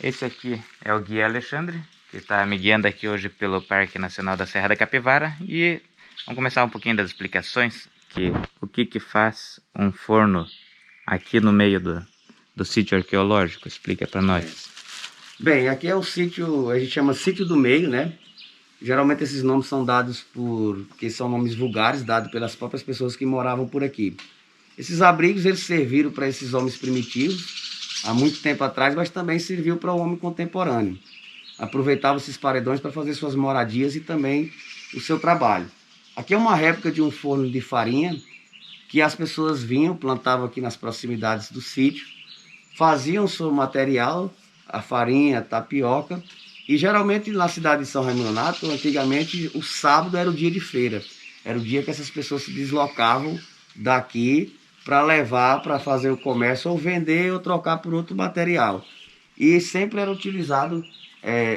Esse aqui é o guia Alexandre, que está me guiando aqui hoje pelo Parque Nacional da Serra da Capivara. E vamos começar um pouquinho das explicações, o que faz um forno aqui no meio do sítio arqueológico. Explica para nós. Bem, aqui é o sítio, a gente chama Sítio do Meio, né? Geralmente esses nomes são dados porque são nomes vulgares, dados pelas próprias pessoas que moravam por aqui. Esses abrigos, eles serviram para esses homens primitivos, há muito tempo atrás, mas também serviu para o homem contemporâneo. Aproveitava esses paredões para fazer suas moradias e também o seu trabalho. Aqui é uma réplica de um forno de farinha que as pessoas vinham, plantavam aqui nas proximidades do sítio, faziam seu material, a farinha, a tapioca, e geralmente na cidade de São Raimundo Nonato, antigamente o sábado era o dia de feira, era o dia que essas pessoas se deslocavam daqui para levar, para fazer o comércio, ou vender, ou trocar por outro material. E sempre era utilizado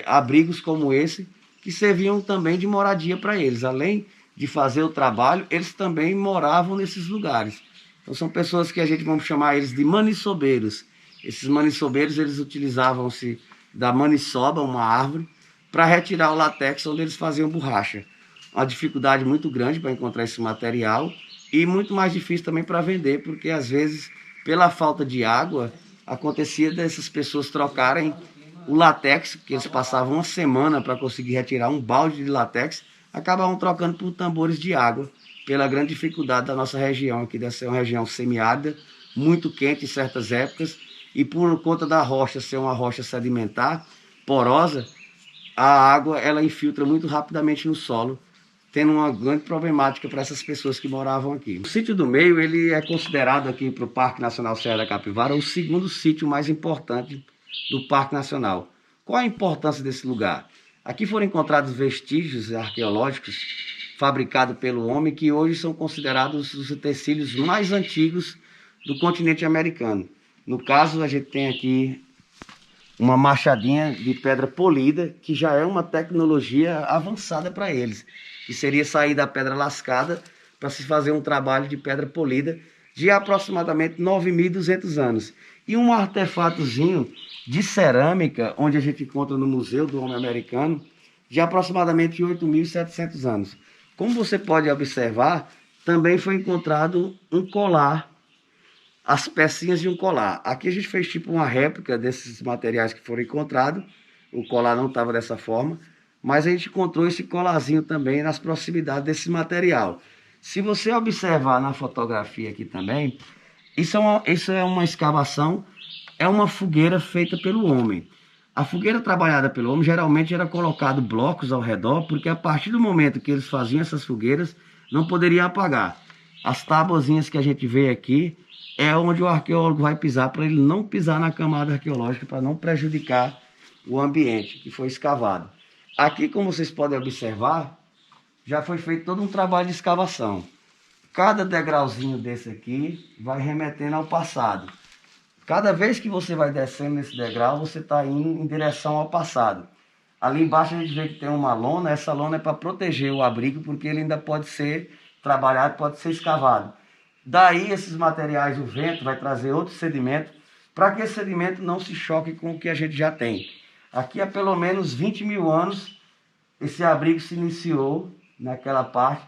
abrigos como esse, que serviam também de moradia para eles. Além de fazer o trabalho, eles também moravam nesses lugares. Então são pessoas que a gente vamos chamar eles de maniçobeiros. Esses maniçobeiros, eles utilizavam-se da maniçoba, uma árvore, para retirar o latex onde eles faziam borracha. Uma dificuldade muito grande para encontrar esse material e muito mais difícil também para vender, porque às vezes, pela falta de água, acontecia dessas pessoas trocarem o latex, que eles passavam uma semana para conseguir retirar um balde de latex, acabavam trocando por tambores de água, pela grande dificuldade da nossa região, aqui deve ser uma região semiárida, muito quente em certas épocas, e por conta da rocha ser uma rocha sedimentar, porosa, a água ela infiltra muito rapidamente no solo, tendo uma grande problemática para essas pessoas que moravam aqui. O Sítio do Meio ele é considerado aqui para o Parque Nacional Serra da Capivara o segundo sítio mais importante do Parque Nacional. Qual a importância desse lugar? Aqui foram encontrados vestígios arqueológicos fabricados pelo homem que hoje são considerados os utensílios mais antigos do continente americano. No caso, a gente tem aqui uma machadinha de pedra polida, que já é uma tecnologia avançada para eles, que seria sair da pedra lascada para se fazer um trabalho de pedra polida de aproximadamente 9.200 anos. E um artefatozinho de cerâmica, onde a gente encontra no Museu do Homem Americano, de aproximadamente 8.700 anos. Como você pode observar, também foi encontrado um colar, as pecinhas de um colar. Aqui a gente fez tipo uma réplica desses materiais que foram encontrados. O colar não estava dessa forma, mas a gente encontrou esse colarzinho também nas proximidades desse material. Se você observar na fotografia aqui também, isso é uma escavação, é uma fogueira feita pelo homem. A fogueira trabalhada pelo homem geralmente era colocado blocos ao redor, porque a partir do momento que eles faziam essas fogueiras, não poderia apagar. As tábuazinhas que a gente vê aqui é onde o arqueólogo vai pisar, para ele não pisar na camada arqueológica, para não prejudicar o ambiente que foi escavado. Aqui, como vocês podem observar, já foi feito todo um trabalho de escavação. Cada degrauzinho desse aqui vai remetendo ao passado. Cada vez que você vai descendo nesse degrau, você está indo em direção ao passado. Ali embaixo a gente vê que tem uma lona, essa lona é para proteger o abrigo, porque ele ainda pode ser trabalhado, pode ser escavado. Daí esses materiais, o vento vai trazer outro sedimento, para que esse sedimento não se choque com o que a gente já tem. Aqui há pelo menos 20.000 anos, esse abrigo se iniciou naquela parte,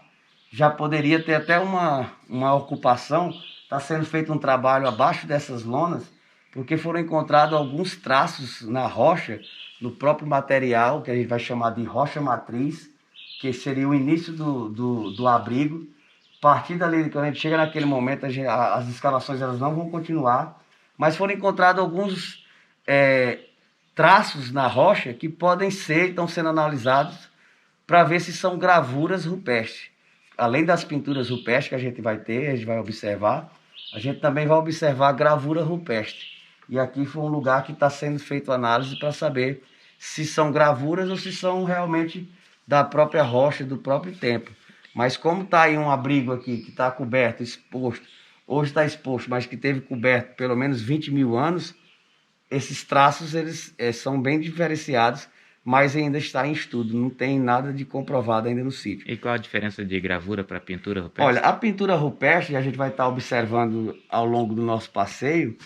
já poderia ter até uma ocupação, está sendo feito um trabalho abaixo dessas lonas, porque foram encontrados alguns traços na rocha, no próprio material, que a gente vai chamar de rocha matriz, que seria o início do abrigo. A partir dali, quando a gente chega naquele momento, as escavações elas não vão continuar, mas foram encontrados alguns traços na rocha que podem ser, estão sendo analisados para ver se são gravuras rupestres. Além das pinturas rupestres que a gente vai ter, a gente vai observar, a gente também vai observar a gravura rupestre. E aqui foi um lugar que está sendo feito análise para saber se são gravuras ou se são realmente da própria rocha, do próprio tempo. Mas como está aí um abrigo aqui que está coberto, exposto, hoje está exposto, mas que teve coberto pelo menos 20.000 anos, esses traços eles são bem diferenciados, mas ainda está em estudo, não tem nada de comprovado ainda no sítio. E qual a diferença de gravura para pintura rupestre? Olha, a pintura rupestre, a gente vai estar observando ao longo do nosso passeio,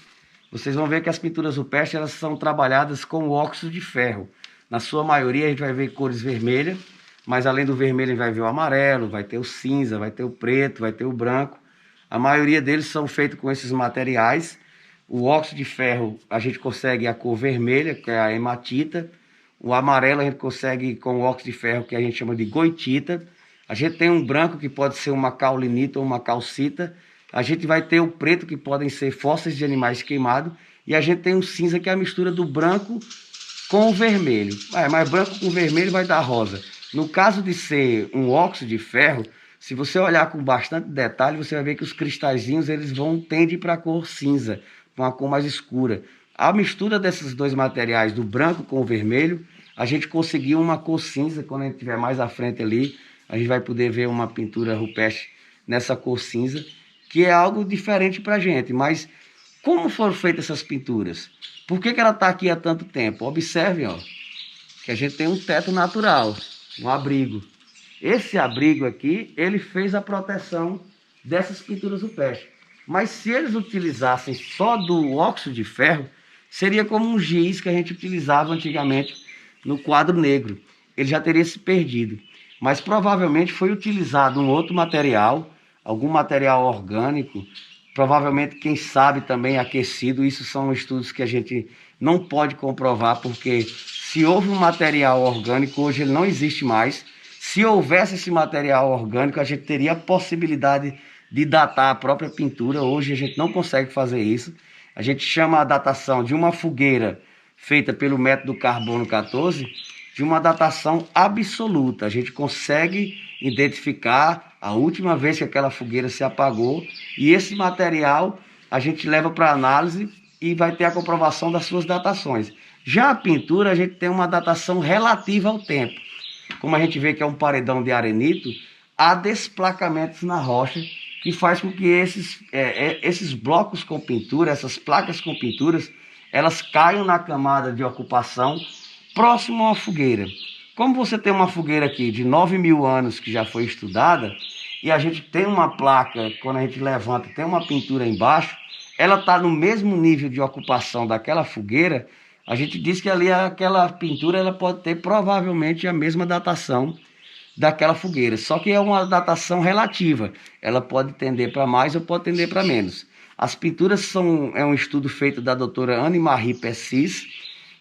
vocês vão ver que as pinturas rupestres elas são trabalhadas com óxido de ferro. Na sua maioria a gente vai ver cores vermelhas, mas além do vermelho a gente vai ver o amarelo, vai ter o cinza, vai ter o preto, vai ter o branco. A maioria deles são feitos com esses materiais. O óxido de ferro a gente consegue a cor vermelha, que é a hematita. O amarelo a gente consegue com o óxido de ferro, que a gente chama de goitita. A gente tem um branco que pode ser uma caulinita ou uma calcita. A gente vai ter o preto, que podem ser fósseis de animais queimados. E a gente tem o cinza, que é a mistura do branco com o vermelho. Mas branco com vermelho vai dar rosa. No caso de ser um óxido de ferro, se você olhar com bastante detalhe, você vai ver que os cristalzinhos eles tendem para a cor cinza, para uma cor mais escura. A mistura desses dois materiais, do branco com o vermelho, a gente conseguiu uma cor cinza. Quando a gente estiver mais à frente ali, a gente vai poder ver uma pintura rupestre nessa cor cinza, que é algo diferente para a gente. Mas como foram feitas essas pinturas? Por que ela está aqui há tanto tempo? Observem, ó, que a gente tem um teto natural, um abrigo. Esse abrigo aqui, ele fez a proteção dessas pinturas rupestres. Mas se eles utilizassem só do óxido de ferro, seria como um giz que a gente utilizava antigamente no quadro negro. Ele já teria se perdido. Mas provavelmente foi utilizado um outro material, algum material orgânico, provavelmente, quem sabe, também aquecido. Isso são estudos que a gente não pode comprovar, porque se houve um material orgânico, hoje ele não existe mais. Se houvesse esse material orgânico, a gente teria a possibilidade de datar a própria pintura. Hoje a gente não consegue fazer isso. A gente chama a datação de uma fogueira feita pelo método carbono 14 de uma datação absoluta. A gente consegue identificar a última vez que aquela fogueira se apagou, e esse material a gente leva para análise e vai ter a comprovação das suas datações. Já a pintura, a gente tem uma datação relativa ao tempo. Como a gente vê que é um paredão de arenito, há desplacamentos na rocha que faz com que esses blocos com pintura, essas placas com pinturas, elas caiam na camada de ocupação próximo a uma fogueira. Como você tem uma fogueira aqui de 9.000 anos que já foi estudada, e a gente tem uma placa, quando a gente levanta, tem uma pintura embaixo, ela está no mesmo nível de ocupação daquela fogueira, a gente diz que ali aquela pintura ela pode ter provavelmente a mesma datação daquela fogueira, só que é uma datação relativa, ela pode tender para mais ou pode tender para menos. As pinturas é um estudo feito da doutora Anne-Marie Pessis,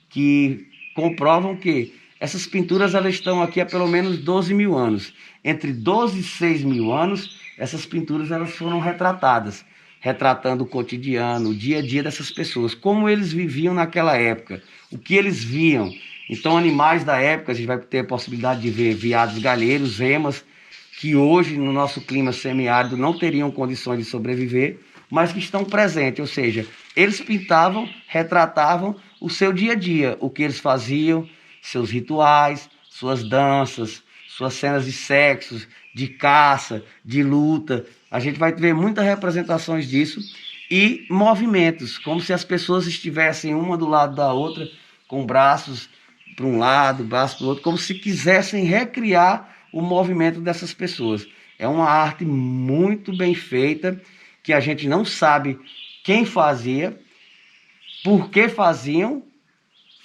que comprovam que essas pinturas elas estão aqui há pelo menos 12.000 anos. Entre 12 e 6.000 anos, essas pinturas elas foram retratadas, retratando o cotidiano, o dia a dia dessas pessoas, como eles viviam naquela época, o que eles viam. Então, animais da época, a gente vai ter a possibilidade de ver veados galheiros, emas, que hoje, no nosso clima semiárido, não teriam condições de sobreviver, mas que estão presentes, ou seja, eles pintavam, retratavam o seu dia a dia, o que eles faziam, seus rituais, suas danças, suas cenas de sexo, de caça, de luta. A gente vai ver muitas representações disso e movimentos, como se as pessoas estivessem uma do lado da outra, com braços para um lado, braços para o outro, como se quisessem recriar o movimento dessas pessoas. É uma arte muito bem feita, que a gente não sabe quem fazia, por que faziam,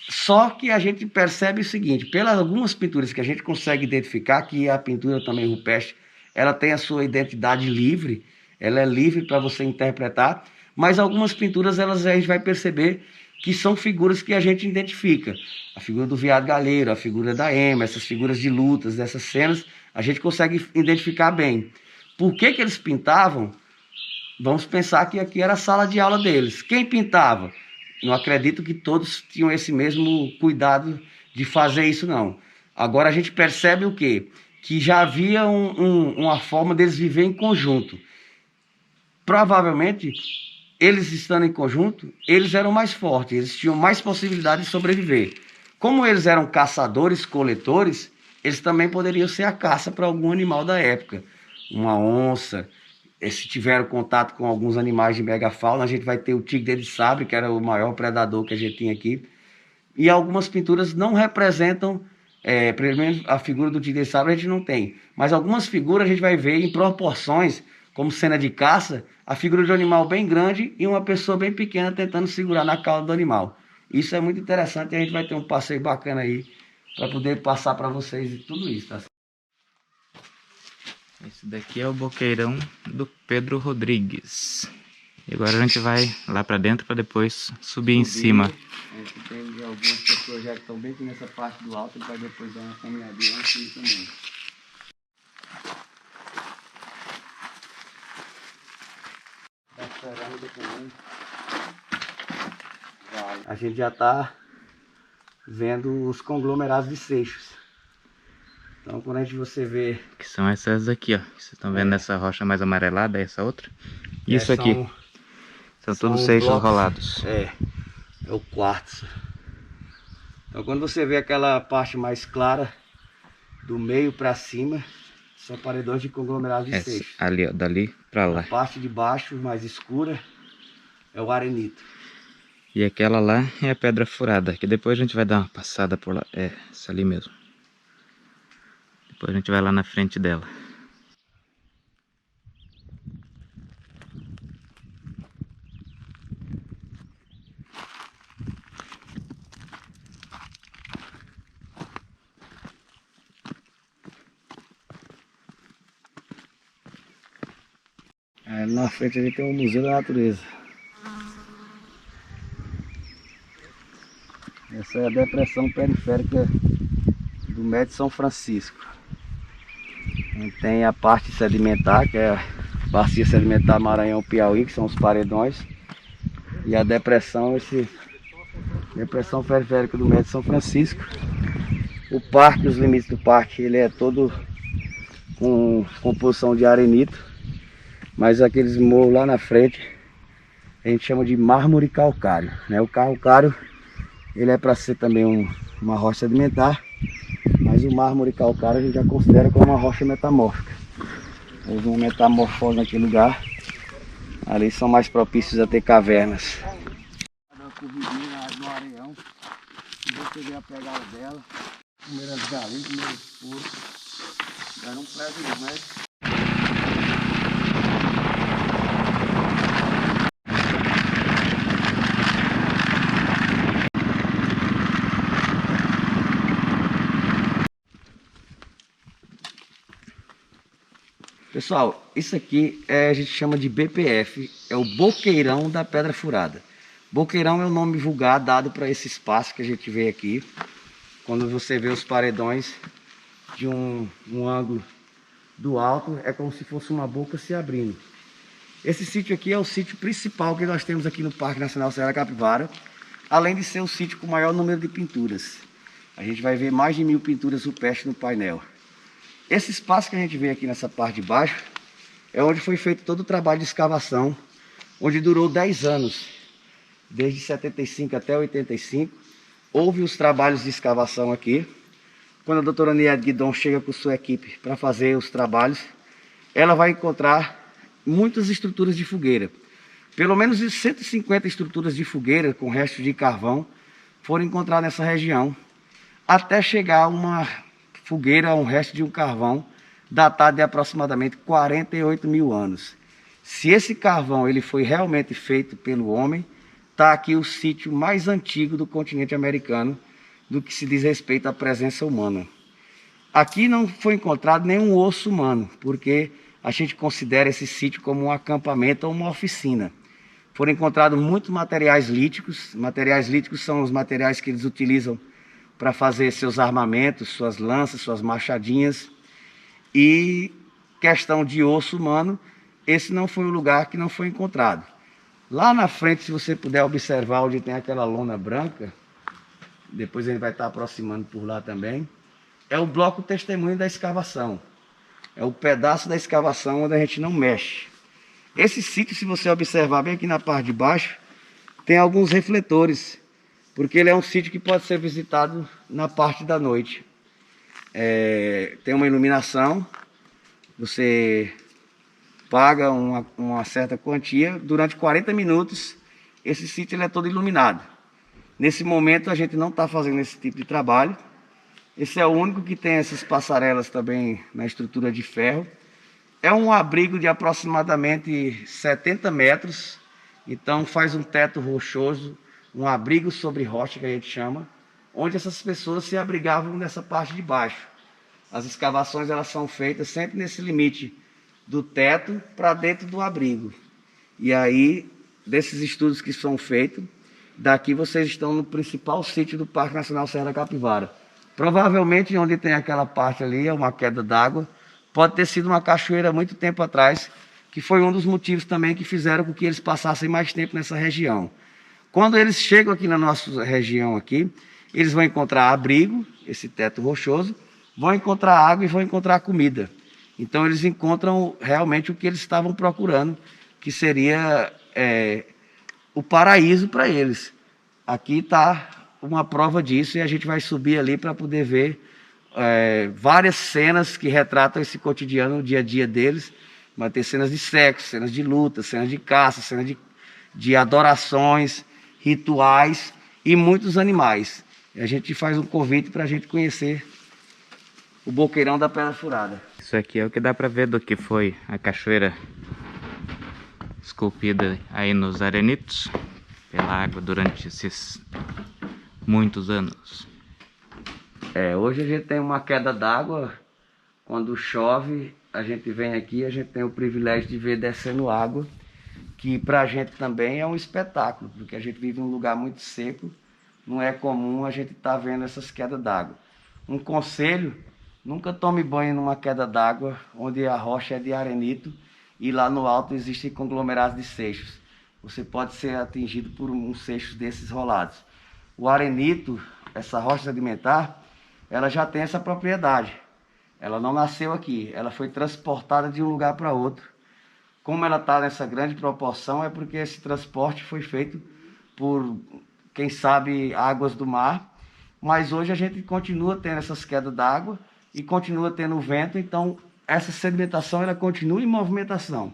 só que a gente percebe o seguinte, pelas algumas pinturas que a gente consegue identificar, que a pintura também rupestre, ela tem a sua identidade livre, ela é livre para você interpretar, mas algumas pinturas a gente vai perceber que são figuras que a gente identifica. A figura do veado galheiro, a figura da ema, essas figuras de lutas, dessas cenas, a gente consegue identificar bem. Por que eles pintavam? Vamos pensar que aqui era a sala de aula deles. Quem pintava? Não acredito que todos tinham esse mesmo cuidado de fazer isso, não. Agora a gente percebe o quê? Que já havia uma forma deles viver em conjunto. Provavelmente, eles estando em conjunto, eles eram mais fortes, eles tinham mais possibilidade de sobreviver. Como eles eram caçadores, coletores, eles também poderiam ser a caça para algum animal da época. Uma onça. Se tiveram contato com alguns animais de megafauna, a gente vai ter o tigre de sabre, que era o maior predador que a gente tinha aqui. E algumas pinturas não representam, pelo menos a figura do tigre de sabre a gente não tem. Mas algumas figuras a gente vai ver em proporções como cena de caça, a figura de um animal bem grande e uma pessoa bem pequena tentando segurar na cauda do animal. Isso é muito interessante e a gente vai ter um passeio bacana aí para poder passar para vocês tudo isso, tá? Esse daqui é o boqueirão do Pedro Rodrigues. E agora a gente vai lá pra dentro para depois subir em cima. A gente tem algumas pessoas já que estão bem aqui nessa parte do alto e vai depois dar uma caminhadinha aqui também. A gente já está vendo os conglomerados de seixos. Então quando você vê... Que são essas aqui, ó. Vocês estão vendo essa rocha mais amarelada, essa outra? Isso aqui. São todos seixos blocos, rolados. É o quartzo. Então quando você vê aquela parte mais clara, do meio para cima, são paredões de conglomerados de seixos. Ali, ó, dali para lá. A parte de baixo, mais escura, é o arenito. E aquela lá é a pedra furada, que depois a gente vai dar uma passada por lá. É, essa ali mesmo. Depois a gente vai lá na frente dela. Na frente a gente tem o Museu da Natureza. Essa é a depressão periférica do Médio São Francisco. A gente tem a parte sedimentar, que é a bacia sedimentar Maranhão-Piauí, que são os paredões. E a depressão, depressão periférica do Médio São Francisco. O parque, os limites do parque, ele é todo com composição de arenito. Mas aqueles morros lá na frente, a gente chama de mármore calcário, né? O calcário, ele é para ser também uma rocha sedimentar, mas o mármore calcário a gente já considera como uma rocha metamórfica. Houve uma metamorfose naquele lugar, ali são mais propícios a ter cavernas. Uma corridinha no areião, e você vê a pegada dela, primeiras galinhas, primeiros porcos, era um prejuízo, né? Pessoal, isso aqui a gente chama de BPF, é o Boqueirão da Pedra Furada. Boqueirão é o nome vulgar dado para esse espaço que a gente vê aqui. Quando você vê os paredões de um ângulo do alto, é como se fosse uma boca se abrindo. Esse sítio aqui é o sítio principal que nós temos aqui no Parque Nacional Serra da Capivara, além de ser o sítio com o maior número de pinturas. A gente vai ver mais de 1000 pinturas rupestres no painel. Esse espaço que a gente vê aqui nessa parte de baixo é onde foi feito todo o trabalho de escavação, onde durou 10 anos, desde 75 até 85. Houve os trabalhos de escavação aqui. Quando a doutora Niede Guidon chega com sua equipe para fazer os trabalhos, ela vai encontrar muitas estruturas de fogueira. Pelo menos 150 estruturas de fogueira com restos de carvão foram encontradas nessa região, até chegar a uma fogueira, um resto de um carvão datado de aproximadamente 48.000 anos. Se esse carvão ele foi realmente feito pelo homem, está aqui o sítio mais antigo do continente americano do que se diz respeito à presença humana. Aqui não foi encontrado nenhum osso humano, porque a gente considera esse sítio como um acampamento ou uma oficina. Foram encontrados muitos materiais líticos. Materiais líticos são os materiais que eles utilizam para fazer seus armamentos, suas lanças, suas machadinhas. E questão de osso humano, esse não foi o lugar que não foi encontrado. Lá na frente, se você puder observar onde tem aquela lona branca, depois a gente vai estar aproximando por lá também, é o bloco testemunho da escavação. É o pedaço da escavação onde a gente não mexe. Esse sítio, se você observar bem aqui na parte de baixo, tem alguns refletores, porque ele é um sítio que pode ser visitado na parte da noite. Tem uma iluminação, você paga uma certa quantia, durante 40 minutos esse sítio ele é todo iluminado. Nesse momento a gente não está fazendo esse tipo de trabalho. Esse é o único que tem essas passarelas também na estrutura de ferro. É um abrigo de aproximadamente 70 metros, então faz um teto rochoso, um abrigo sobre rocha que a gente chama, onde essas pessoas se abrigavam nessa parte de baixo. As escavações elas são feitas sempre nesse limite do teto para dentro do abrigo. E aí, desses estudos que são feitos, daqui vocês estão no principal sítio do Parque Nacional Serra da Capivara. Provavelmente onde tem aquela parte ali é uma queda d'água. Pode ter sido uma cachoeira muito tempo atrás, que foi um dos motivos também que fizeram com que eles passassem mais tempo nessa região. Quando eles chegam aqui na nossa região aqui, eles vão encontrar abrigo, esse teto rochoso, vão encontrar água e vão encontrar comida. Então eles encontram realmente o que eles estavam procurando, que seria o paraíso para eles. Aqui está uma prova disso e a gente vai subir ali para poder ver várias cenas que retratam esse cotidiano, o dia a dia deles. Vai ter cenas de sexo, cenas de luta, cenas de caça, cenas de adorações, rituais e muitos animais. E a gente faz um convite para a gente conhecer o Boqueirão da Pedra Furada. Isso aqui é o que dá para ver do que foi a cachoeira esculpida aí nos arenitos pela água durante esses muitos anos. Hoje a gente tem uma queda d'água, quando chove, a gente vem aqui, a gente tem o privilégio de ver descendo água, que para a gente também é um espetáculo, porque a gente vive em um lugar muito seco, não é comum a gente estar vendo essas quedas d'água. Um conselho, nunca tome banho numa queda d'água onde a rocha é de arenito e lá no alto existem conglomerados de seixos. Você pode ser atingido por um seixo desses rolados. O arenito, essa rocha sedimentar, ela já tem essa propriedade. Ela não nasceu aqui, ela foi transportada de um lugar para outro. Como ela está nessa grande proporção, é porque esse transporte foi feito por, quem sabe, águas do mar. Mas hoje a gente continua tendo essas quedas d'água e continua tendo vento, então essa sedimentação ela continua em movimentação.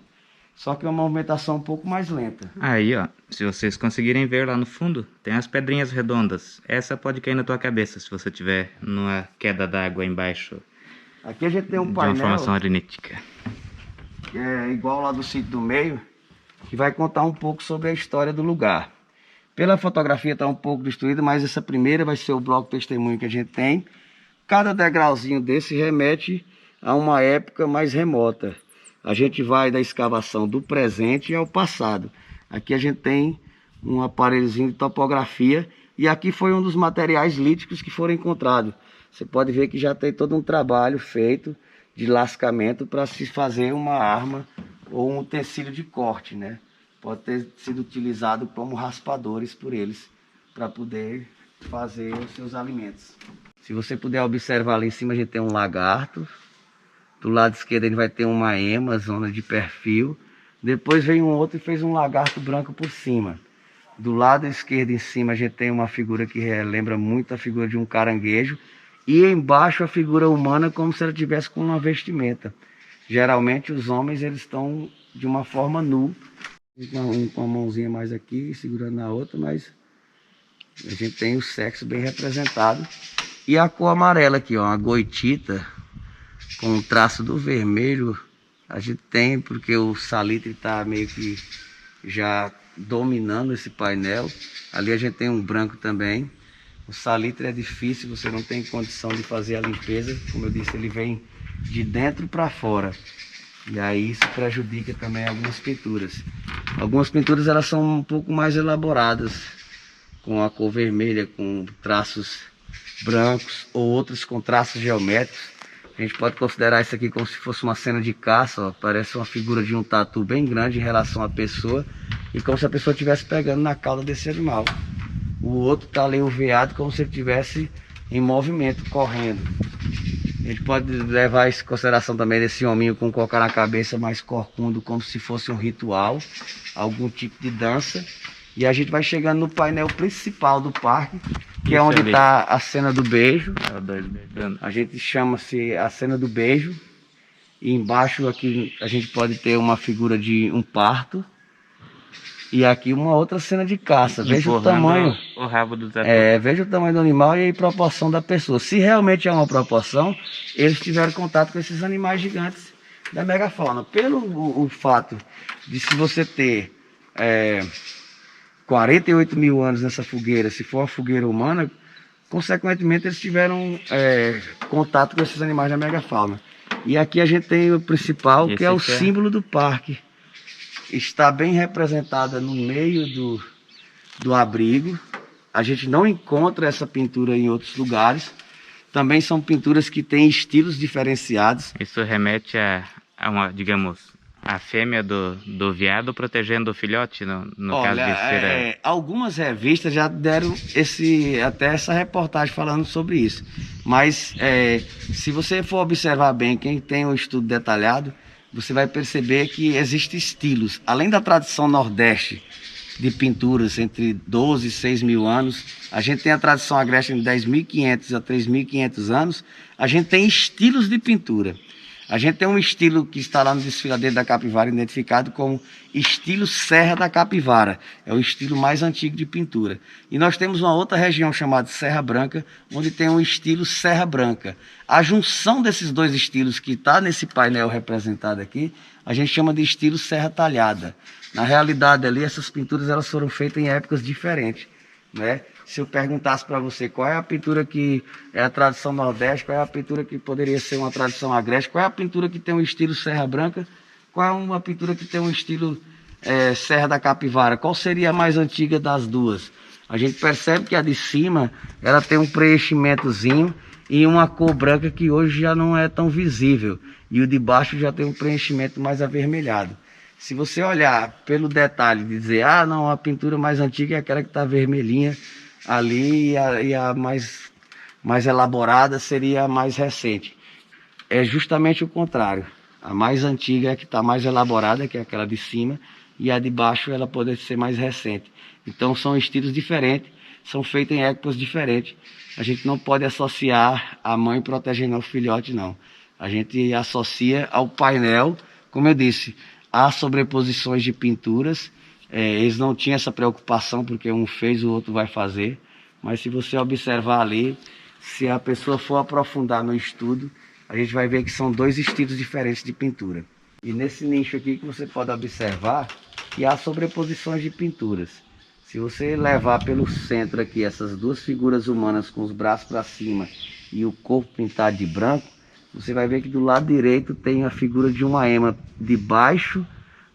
Só que é uma movimentação um pouco mais lenta. Aí, ó, se vocês conseguirem ver lá no fundo, tem as pedrinhas redondas. Essa pode cair na tua cabeça se você tiver numa queda d'água embaixo. Aqui a gente tem um de painel uma formação arenítica. que é igual lá do sítio do meio, que vai contar um pouco sobre a história do lugar. Pela fotografia está um pouco destruída, mas essa primeira vai ser o bloco testemunho que a gente tem. Cada degrauzinho desse remete a uma época mais remota. A gente vai da escavação do presente ao passado. Aqui a gente tem um aparelhozinho de topografia e aqui foi um dos materiais líticos que foram encontrados. Você pode ver que já tem todo um trabalho feito de lascamento para se fazer uma arma ou um utensílio de corte, né? Pode ter sido utilizado como raspadores por eles para poder fazer os seus alimentos. Se você puder observar ali em cima, a gente tem um lagarto. Do lado esquerdo ele vai ter uma ema, zona de perfil. Depois vem um outro e fez um lagarto branco por cima. Do lado esquerdo em cima a gente tem uma figura que lembra muito a figura de um caranguejo. E embaixo a figura humana como se ela tivesse com uma vestimenta. Geralmente os homens eles estão de uma forma nu. Um com a mãozinha mais aqui, segurando na outra, mas a gente tem o sexo bem representado. E a cor amarela aqui, ó, a goitita, com o traço do vermelho, a gente tem porque o salitre está meio que já dominando esse painel. Ali a gente tem um branco também. O salitre é difícil, você não tem condição de fazer a limpeza. Como eu disse, ele vem de dentro para fora. E aí isso prejudica também algumas pinturas. Algumas pinturas elas são um pouco mais elaboradas, com a cor vermelha, com traços brancos, ou outros com traços geométricos. A gente pode considerar isso aqui como se fosse uma cena de caça, ó. Parece uma figura de um tatu bem grande em relação à pessoa, e como se a pessoa estivesse pegando na cauda desse animal. O outro tá ali, o veado, como se ele estivesse em movimento, correndo. A gente pode levar isso em consideração também desse hominho com cocar na cabeça mais corcundo, como se fosse um ritual, algum tipo de dança. E a gente vai chegando no painel principal do parque, que é onde está a cena do beijo. A gente chama-se a cena do beijo. E embaixo aqui a gente pode ter uma figura de um parto. E aqui uma outra cena de caça. Veja o tamanho. O rabo do Zé. Veja o tamanho do animal e a proporção da pessoa. Se realmente é uma proporção, eles tiveram contato com esses animais gigantes da megafauna. Pelo o fato de se você ter 48 mil anos nessa fogueira, se for uma fogueira humana, consequentemente eles tiveram contato com esses animais da megafauna. E aqui a gente tem o principal, que é o símbolo do parque. Está bem representada no meio do abrigo. A gente não encontra essa pintura em outros lugares. Também são pinturas que têm estilos diferenciados. Isso remete a uma, digamos, a fêmea do veado protegendo o filhote, no caso de ser... Algumas revistas já deram até essa reportagem falando sobre isso. Mas se você for observar bem, quem tem um estudo detalhado, você vai perceber que existem estilos. Além da tradição nordeste de pinturas entre 12 e 6 mil anos, a gente tem a tradição agreste de 10.500 a 3.500 anos, a gente tem estilos de pintura. A gente tem um estilo que está lá no desfiladeiro da Capivara identificado como estilo Serra da Capivara. É o estilo mais antigo de pintura. E nós temos uma outra região chamada Serra Branca, onde tem um estilo Serra Branca. A junção desses dois estilos que está nesse painel representado aqui, a gente chama de estilo Serra Talhada. Na realidade ali, essas pinturas elas foram feitas em épocas diferentes, né? Se eu perguntasse para você qual é a pintura que é a tradição nordeste, qual é a pintura que poderia ser uma tradição agreste, qual é a pintura que tem um estilo Serra Branca, qual é uma pintura que tem um estilo Serra da Capivara, qual seria a mais antiga das duas? A gente percebe que a de cima ela tem um preenchimentozinho e uma cor branca que hoje já não é tão visível, e o de baixo já tem um preenchimento mais avermelhado. Se você olhar pelo detalhe e dizer, ah não, a pintura mais antiga é aquela que está vermelhinha ali, e a mais elaborada seria a mais recente. É justamente o contrário. A mais antiga é a que está mais elaborada, que é aquela de cima, e a de baixo ela pode ser mais recente. Então são estilos diferentes, são feitos em épocas diferentes. A gente não pode associar a mãe protegendo o filhote, não. A gente associa ao painel, como eu disse, há sobreposições de pinturas. Eles não tinham essa preocupação porque um fez, o outro vai fazer. Mas se você observar ali, se a pessoa for aprofundar no estudo, a gente vai ver que são dois estilos diferentes de pintura. E nesse nicho aqui que você pode observar que há sobreposições de pinturas. Se você levar pelo centro aqui essas duas figuras humanas com os braços para cima e o corpo pintado de branco, você vai ver que do lado direito tem a figura de uma ema debaixo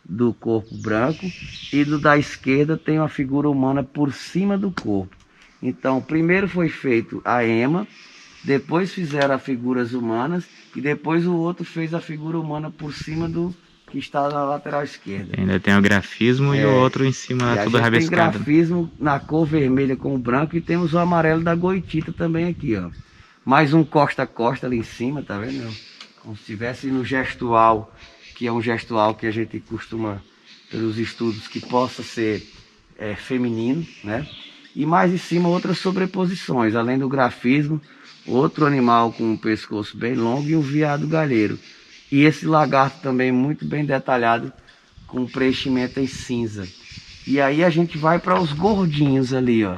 do corpo branco, e do da esquerda tem uma figura humana por cima do corpo. Então primeiro foi feito a ema, depois fizeram as figuras humanas, e depois o outro fez a figura humana por cima do que está na lateral esquerda. Ainda tem o grafismo e o outro em cima, tudo rabiscado. Tem grafismo na cor vermelha com o branco, e temos o amarelo da goitita também aqui, ó. Mais um costa-costa ali em cima, tá vendo? Como se estivesse no gestual, que é um gestual que a gente costuma, pelos estudos, que possa ser feminino, né? E mais em cima outras sobreposições, além do grafismo, outro animal com um pescoço bem longo e um veado galheiro. E esse lagarto também muito bem detalhado, com preenchimento em cinza. E aí a gente vai para os gordinhos ali, ó.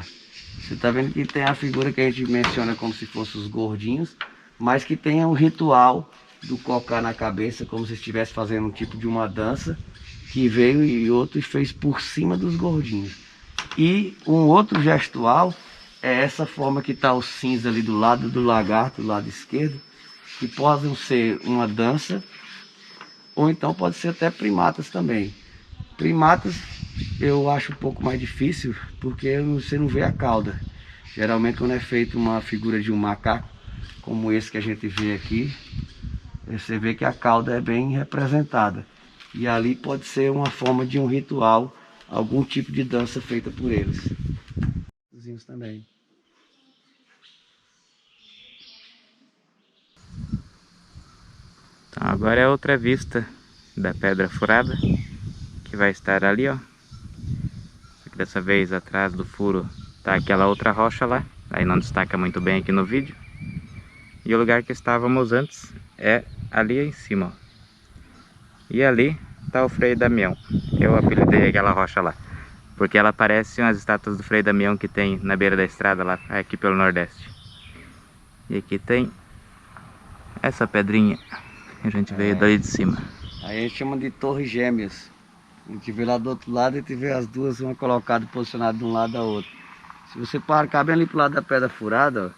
Você tá vendo que tem a figura que a gente menciona como se fossem os gordinhos, mas que tem um ritual do cocá na cabeça, como se estivesse fazendo um tipo de uma dança, que veio e outro fez por cima dos gordinhos. E um outro gestual é essa forma que está o cinza ali do lado do lagarto, do lado esquerdo, que podem ser uma dança, ou então pode ser até primatas também. Primatas eu acho um pouco mais difícil, porque você não vê a cauda. Geralmente quando é feita uma figura de um macaco, como esse que a gente vê aqui, você vê que a cauda é bem representada. E ali pode ser uma forma de um ritual, algum tipo de dança feita por eles. Os também. Então agora é outra vista da Pedra Furada, que vai estar ali, ó. Dessa vez atrás do furo tá aquela outra rocha lá, aí não destaca muito bem aqui no vídeo. E o lugar que estávamos antes é ali em cima, ó. E ali tá o Frei Damião. Eu apelidei aquela rocha lá, porque ela parece umas estátuas do Frei Damião que tem na beira da estrada lá, aqui pelo Nordeste. E aqui tem essa pedrinha. A gente veio daí de cima. Aí a gente chama de Torres Gêmeas. A gente vê lá do outro lado e a gente vê as duas, uma colocada posicionada de um lado da outra. Se você parar bem ali pro lado da Pedra Furada, ó,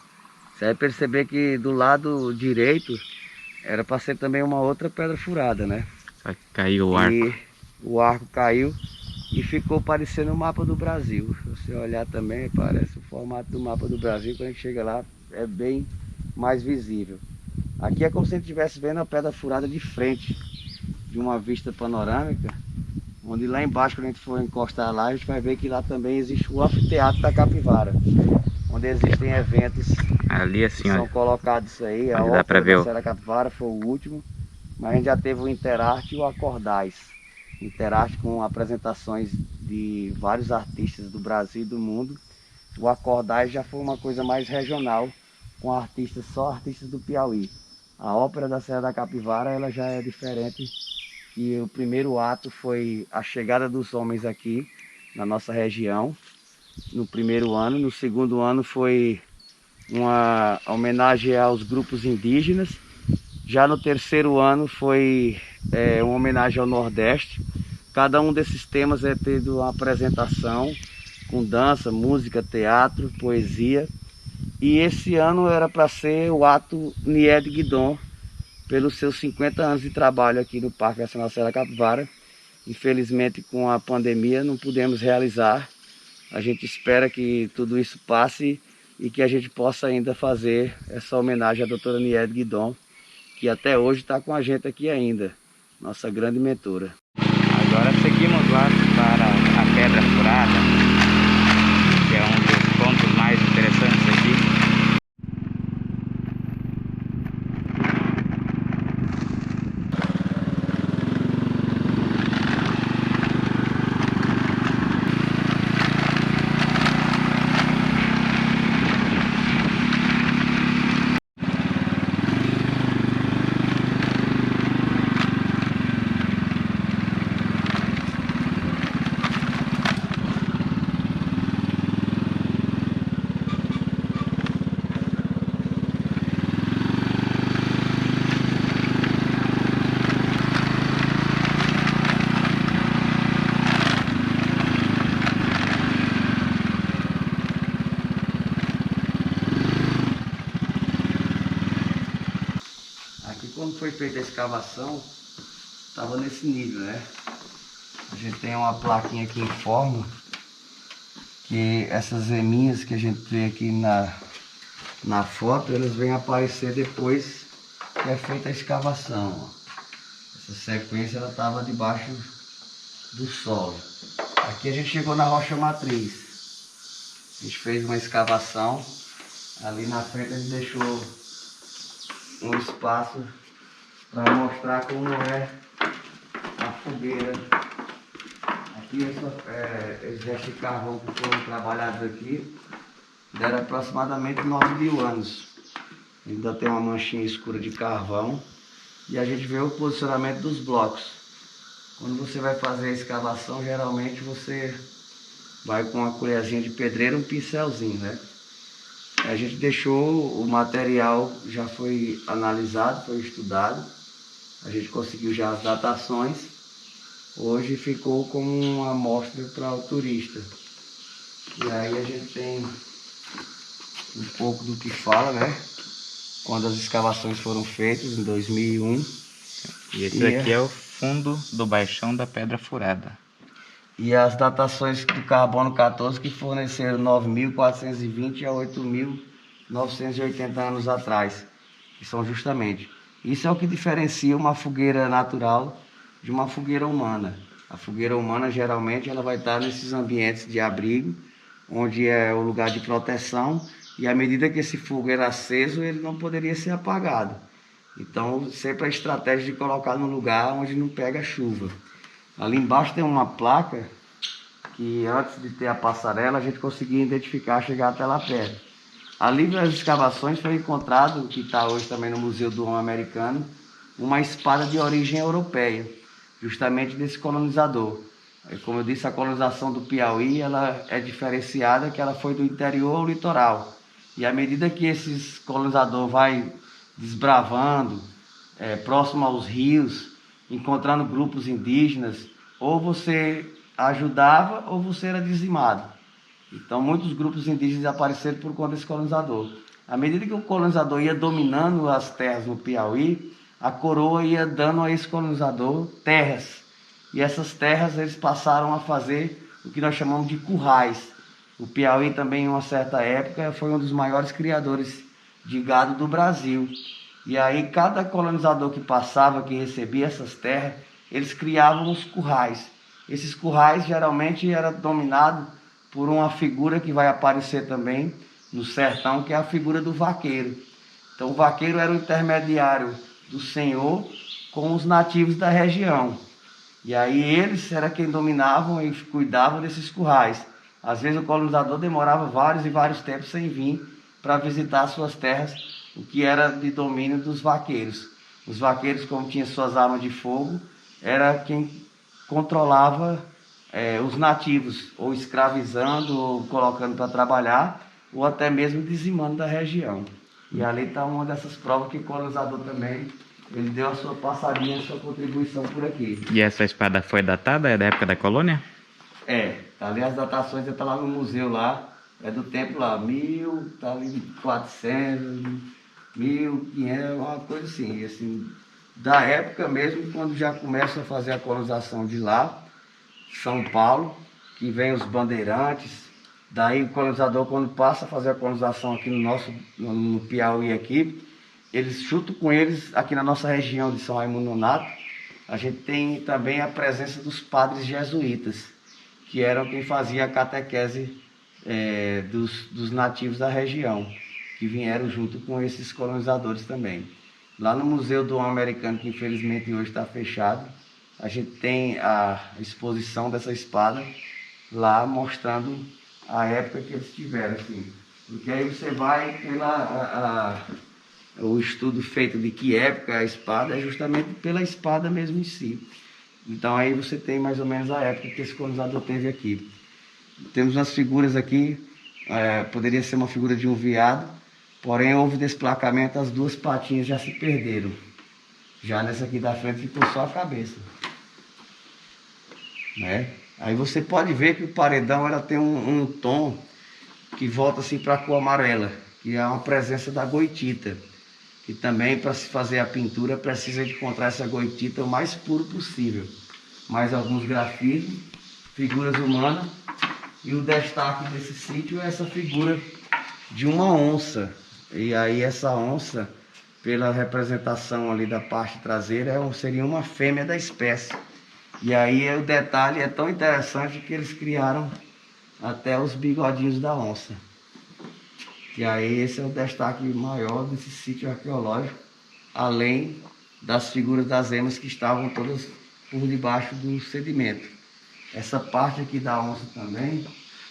você vai perceber que do lado direito era para ser também uma outra pedra furada, né? Só que caiu o arco. E o arco caiu e ficou parecendo o mapa do Brasil. Se você olhar também, parece o formato do mapa do Brasil. Quando a gente chega lá, é bem mais visível. Aqui é como se a gente estivesse vendo a pedra furada de frente, de uma vista panorâmica, onde lá embaixo, quando a gente for encostar lá, a gente vai ver que lá também existe o Anfiteatro da Capivara, onde existem eventos Ali assim, que são olha. colocados aí. A Onde dá pra Ópera ver da o... Serra da Capivara foi o último, mas a gente já teve o Interarte e o Acordais. Interarte com apresentações de vários artistas do Brasil e do mundo. O Acordais já foi uma coisa mais regional, com artistas, só artistas do Piauí. A Ópera da Serra da Capivara ela já é diferente, e o primeiro ato foi a chegada dos homens aqui na nossa região, no primeiro ano. No segundo ano foi uma homenagem aos grupos indígenas. Já no terceiro ano foi uma homenagem ao Nordeste. Cada um desses temas é tido uma apresentação com dança, música, teatro, poesia. E esse ano era para ser o ato Nied Guidon, pelos seus 50 anos de trabalho aqui no Parque Nacional Serra da Capivara. Infelizmente, com a pandemia, não pudemos realizar. A gente espera que tudo isso passe e que a gente possa ainda fazer essa homenagem à doutora Nied Guidon, que até hoje está com a gente aqui ainda, nossa grande mentora. Agora seguimos lá para a Pedra Furada, que é um dos pontos mais interessantes aqui. Quando foi feita a escavação, estava nesse nível, né? A gente tem uma plaquinha que informa que essas eminhas que a gente vê aqui na foto, elas vêm aparecer depois que é feita a escavação. Ó. Essa sequência ela estava debaixo do solo. Aqui a gente chegou na rocha matriz. A gente fez uma escavação. Ali na frente a gente deixou um espaço para mostrar como é a fogueira. Aqui esses restos de carvão que foram trabalhados aqui deram aproximadamente 9.000 anos. Ainda tem uma manchinha escura de carvão e a gente vê o posicionamento dos blocos. Quando você vai fazer a escavação, geralmente você vai com uma colherzinha de pedreiro, um pincelzinho, né? A gente deixou o material, já foi analisado, foi estudado. A gente conseguiu já as datações. Hoje ficou como uma amostra para o turista. E aí a gente tem um pouco do que fala, né? Quando as escavações foram feitas em 2001. E esse aqui é o fundo do baixão da Pedra Furada. E as datações do carbono 14 que forneceram 9.420 a 8.980 anos atrás. Que são justamente... Isso é o que diferencia uma fogueira natural de uma fogueira humana. A fogueira humana geralmente ela vai estar nesses ambientes de abrigo, onde é o lugar de proteção, e à medida que esse fogo era aceso, ele não poderia ser apagado. Então sempre a estratégia de colocar no lugar onde não pega chuva. Ali embaixo tem uma placa que antes de ter a passarela a gente conseguia identificar, chegar até lá perto. Ali nas escavações foi encontrado, que está hoje também no Museu do Homem Americano, uma espada de origem europeia, justamente desse colonizador. Como eu disse, a colonização do Piauí ela é diferenciada, que ela foi do interior ao litoral. E à medida que esses colonizadores vai desbravando próximo aos rios, encontrando grupos indígenas, ou você ajudava ou você era dizimado. Então muitos grupos indígenas apareceram por conta desse colonizador. À medida que o colonizador ia dominando as terras no Piauí, a coroa ia dando a esse colonizador terras. E essas terras eles passaram a fazer o que nós chamamos de currais. O Piauí também, em uma certa época, foi um dos maiores criadores de gado do Brasil. E aí cada colonizador que passava, que recebia essas terras, eles criavam os currais. Esses currais geralmente eram dominados por uma figura que vai aparecer também no sertão, que é a figura do vaqueiro. Então o vaqueiro era o intermediário do senhor com os nativos da região. E aí eles eram quem dominavam e cuidavam desses currais. Às vezes o colonizador demorava vários e vários tempos sem vir para visitar as suas terras, o que era de domínio dos vaqueiros. Os vaqueiros, como tinham suas armas de fogo, era quem controlava os nativos, ou escravizando, ou colocando para trabalhar, ou até mesmo dizimando da região. E ali está uma dessas provas que o colonizador também, ele deu a sua passadinha, a sua contribuição por aqui. E essa espada foi datada? É da época da colônia? Ali as datações, está lá no museu lá, é do tempo lá, 1000, tá ali 400, 1500, uma coisa assim, da época mesmo, quando já começa a fazer a colonização de lá, São Paulo, que vem os bandeirantes, daí o colonizador, quando passa a fazer a colonização aqui no Piauí aqui, eles junto com eles, aqui na nossa região de São Raimundo Nonato, a gente tem também a presença dos padres jesuítas, que eram quem fazia a catequese dos nativos da região, que vieram junto com esses colonizadores também. Lá no Museu do Homem Americano, que infelizmente hoje está fechado, a gente tem a exposição dessa espada lá mostrando a época que eles tiveram, assim. Porque aí você vai o estudo feito de que época é a espada é justamente pela espada mesmo em si. Então aí você tem mais ou menos a época que esse colonizador teve aqui. Temos umas figuras aqui, poderia ser uma figura de um veado, porém houve desplacamento, as duas patinhas já se perderam. Já nessa aqui da frente ficou só a cabeça. Né? Aí você pode ver que o paredão ela tem um tom que volta assim para a cor amarela, que é uma presença da goitita. E também para se fazer a pintura precisa encontrar essa goitita o mais puro possível. Mais alguns grafismos, figuras humanas, e o destaque desse sítio é essa figura de uma onça. E aí essa onça, pela representação ali da parte traseira, seria uma fêmea da espécie. E aí o detalhe é tão interessante que eles criaram até os bigodinhos da onça. E aí esse é o destaque maior desse sítio arqueológico, além das figuras das emas que estavam todas por debaixo do sedimento. Essa parte aqui da onça também,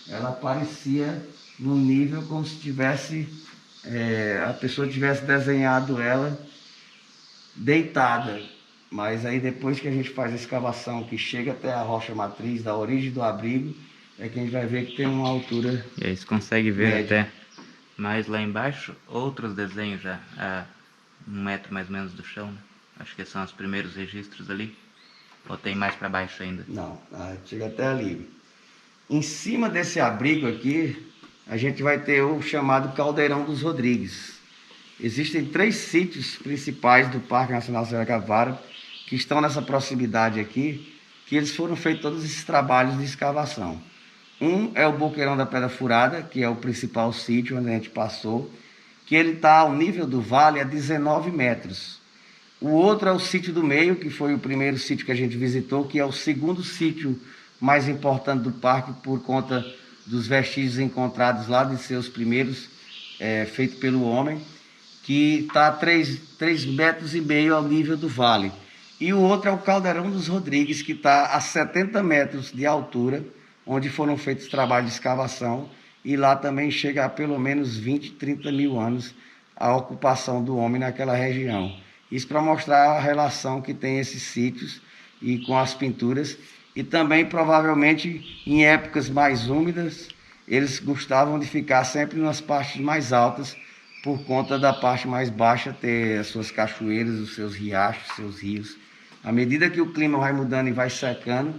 ela aparecia no nível como se tivesse, a pessoa tivesse desenhado ela deitada. Mas aí depois que a gente faz a escavação, que chega até a rocha matriz, da origem do abrigo, é que a gente vai ver que tem uma altura. E aí você consegue ver média. até mais lá embaixo outros desenhos já a 1 metro mais ou menos do chão, né? Acho que são os primeiros registros ali. Ou tem mais para baixo ainda? Não, chega até ali. Em cima desse abrigo aqui, a gente vai ter o chamado Caldeirão dos Rodrigues. Existem 3 sítios principais do Parque Nacional Serra da Capivara que estão nessa proximidade aqui, que eles foram feitos todos esses trabalhos de escavação. Um é o Boqueirão da Pedra Furada, que é o principal sítio onde a gente passou, que ele está ao nível do vale a 19 metros. O outro é o Sítio do Meio, que foi o primeiro sítio que a gente visitou, que é o segundo sítio mais importante do parque por conta dos vestígios encontrados lá de seus primeiros, feito pelo homem, que está a 3,5 metros ao nível do vale. E o outro é o Caldeirão dos Rodrigues, que está a 70 metros de altura, onde foram feitos trabalhos de escavação, e lá também chega a pelo menos 20, 30 mil anos a ocupação do homem naquela região. Isso para mostrar a relação que tem esses sítios e com as pinturas, e também provavelmente em épocas mais úmidas, eles gostavam de ficar sempre nas partes mais altas, por conta da parte mais baixa ter as suas cachoeiras, os seus riachos, seus rios. À medida que o clima vai mudando e vai secando,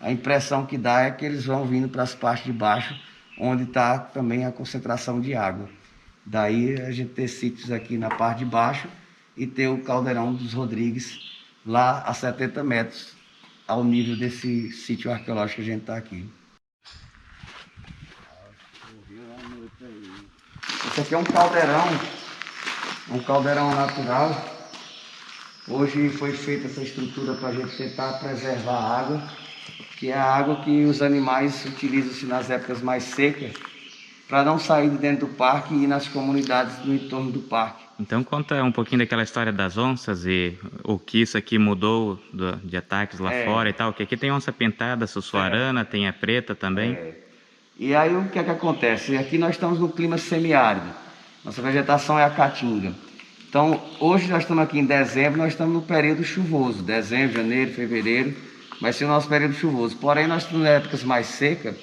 a impressão que dá é que eles vão vindo para as partes de baixo, onde está também a concentração de água. Daí a gente ter sítios aqui na parte de baixo e ter o Caldeirão dos Rodrigues lá a 70 metros, ao nível desse sítio arqueológico que a gente está aqui. Esse aqui é um caldeirão natural. Hoje foi feita essa estrutura para a gente tentar preservar a água, que é a água que os animais utilizam nas épocas mais secas, para não sair de dentro do parque e ir nas comunidades do entorno do parque. Então conta um pouquinho daquela história das onças e o que isso aqui mudou de ataques lá fora e tal, que aqui tem onça pintada, sussuarana, tem a preta também. E aí o que é que acontece? Aqui nós estamos no clima semiárido, nossa vegetação é a caatinga. Então hoje nós estamos aqui em dezembro, nós estamos no período chuvoso, dezembro, janeiro, fevereiro, vai ser o nosso período chuvoso. Porém nós estamos em épocas mais secas,